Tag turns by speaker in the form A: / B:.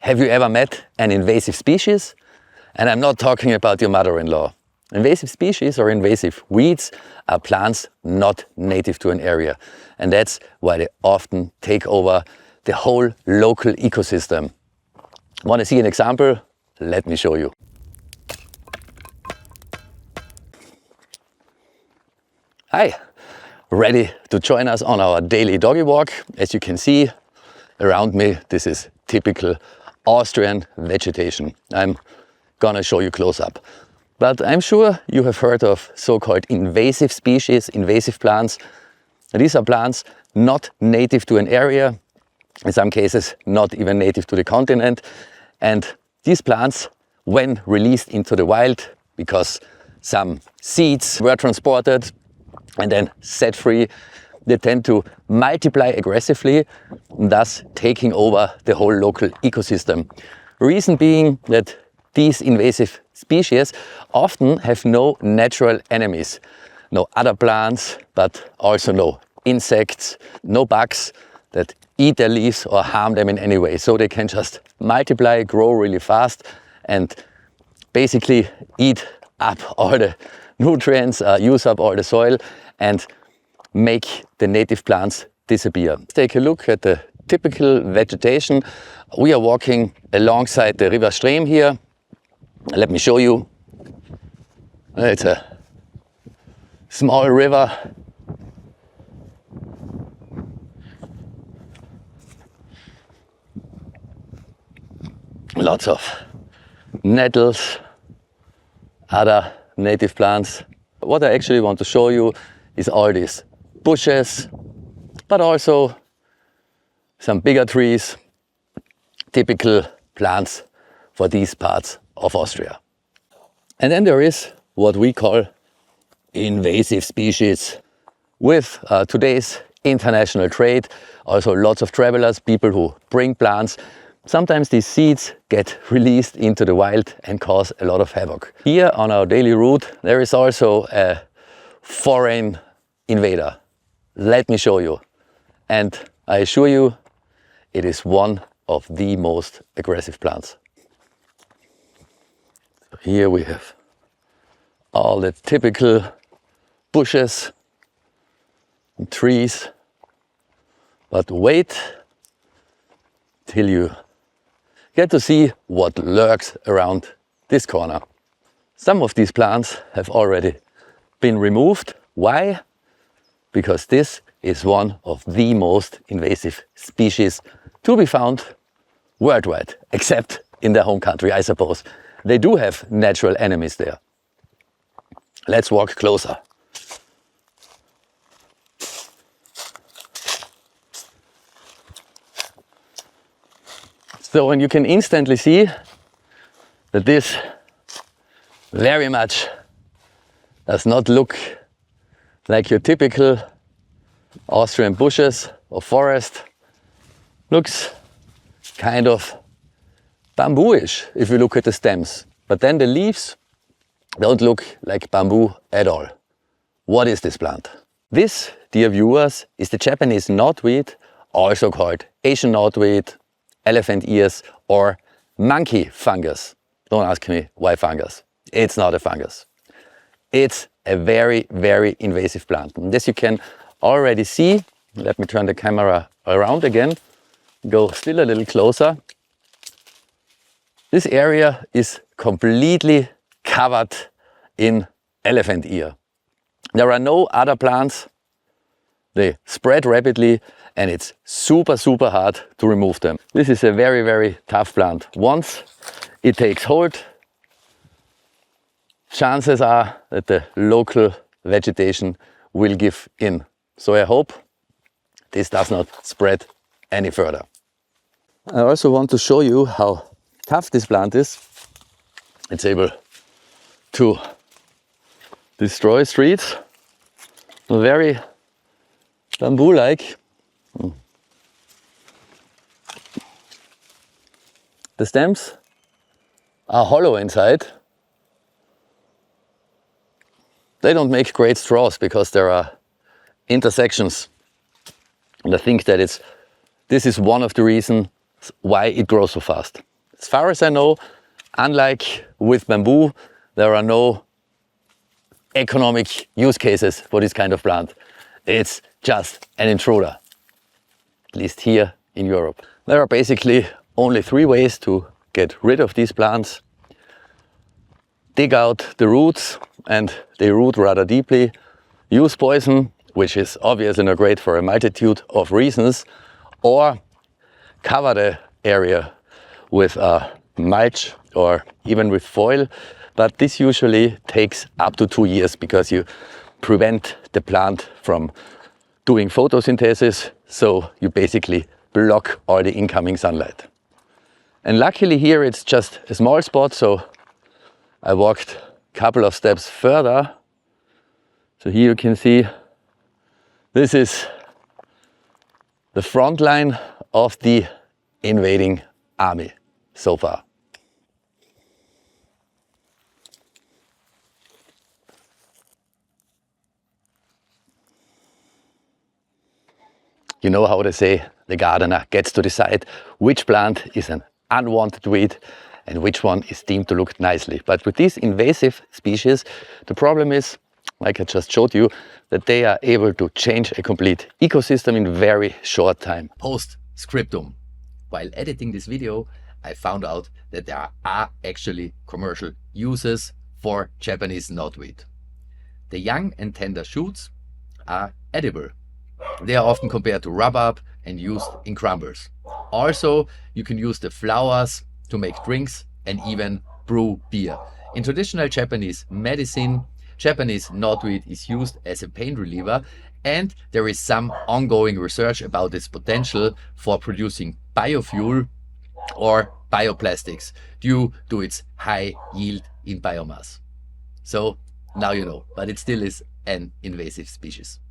A: Have you ever met an invasive species? And I'm not talking about your mother-in-law. Invasive species or invasive weeds are plants not native to an area. And that's why they often take over the whole local ecosystem. Want to see an example? Let me show you. Hi, ready to join us on our daily doggy walk? As you can see around me, this is typical Austrian vegetation. I'm gonna show you close up. But I'm sure you have heard of so-called invasive species, invasive plants. These are plants not native to an area, in some cases not even native to the continent. And these plants, when released into the wild, because some seeds were transported and then set free, they tend to multiply aggressively, thus taking over the whole local ecosystem. Reason being that these invasive species often have no natural enemies. No other plants, but also no insects, no bugs that eat their leaves or harm them in any way. So they can just multiply, grow really fast, and basically eat up all the nutrients, use up all the soil, and make the native plants disappear. Take a look at the typical vegetation. We are walking alongside the river stream here. Let me show you. It's a small river. Lots of nettles, other native plants. What I actually want to show you is all these bushes, but also some bigger trees, typical plants for these parts of Austria. And then there is what we call invasive species. With today's international trade, also lots of travelers, people who bring plants, sometimes these seeds get released into the wild and cause a lot of havoc. Here on our daily route, there is also a foreign invader. Let me show you. And I assure you, it is one of the most aggressive plants. Here we have all the typical bushes and trees. But wait till you get to see what lurks around this corner. Some of these plants have already been removed. Why? Because this is one of the most invasive species to be found worldwide, except in their home country, I suppose. They do have natural enemies there. Let's walk closer. So, and you can instantly see that this very much does not look like your typical Austrian bushes or forest. Looks kind of bamboo-ish if you look at the stems. But then the leaves don't look like bamboo at all. What is this plant? This, dear viewers, is the Japanese knotweed, also called Asian knotweed, elephant ears, or monkey fungus. Don't ask me why fungus. It's not a fungus. It's a very, very invasive plant. And this you can already see. Let me turn the camera around again. Go still a little closer. This area is completely covered in elephant ear. There are no other plants. They spread rapidly and it's super, super hard to remove them. This is a very, very tough plant. Once it takes hold, chances are that the local vegetation will give in. So I hope this does not spread any further. I also want to show you how tough this plant is. It's able to destroy streets. Very bamboo-like. The stems are hollow inside. They don't make great straws because there are intersections. And I think that this is one of the reasons why it grows so fast. As far as I know, unlike with bamboo, there are no economic use cases for this kind of plant. It's just an intruder, at least here in Europe. There are basically only 3 ways to get rid of these plants. Dig out the roots, and they root rather deeply. Use poison, which is obviously not great for a multitude of reasons, or cover the area with mulch or even with foil. But this usually takes up to 2 years because you prevent the plant from doing photosynthesis, so you basically block all the incoming sunlight. And luckily here it's just a small spot, so I walked a couple of steps further. So here you can see this is the front line of the invading army so far. You know how they say the gardener gets to decide which plant is an unwanted weed and which one is deemed to look nicely. But with these invasive species, the problem is, like I just showed you, that they are able to change a complete ecosystem in very short time. Post-scriptum. While editing this video, I found out that there are actually commercial uses for Japanese knotweed. The young and tender shoots are edible. They are often compared to rhubarb and used in crumbles. Also, you can use the flowers to make drinks and even brew beer. In traditional Japanese medicine, Japanese knotweed is used as a pain reliever, and there is some ongoing research about its potential for producing biofuel or bioplastics due to its high yield in biomass. So now you know, but it still is an invasive species.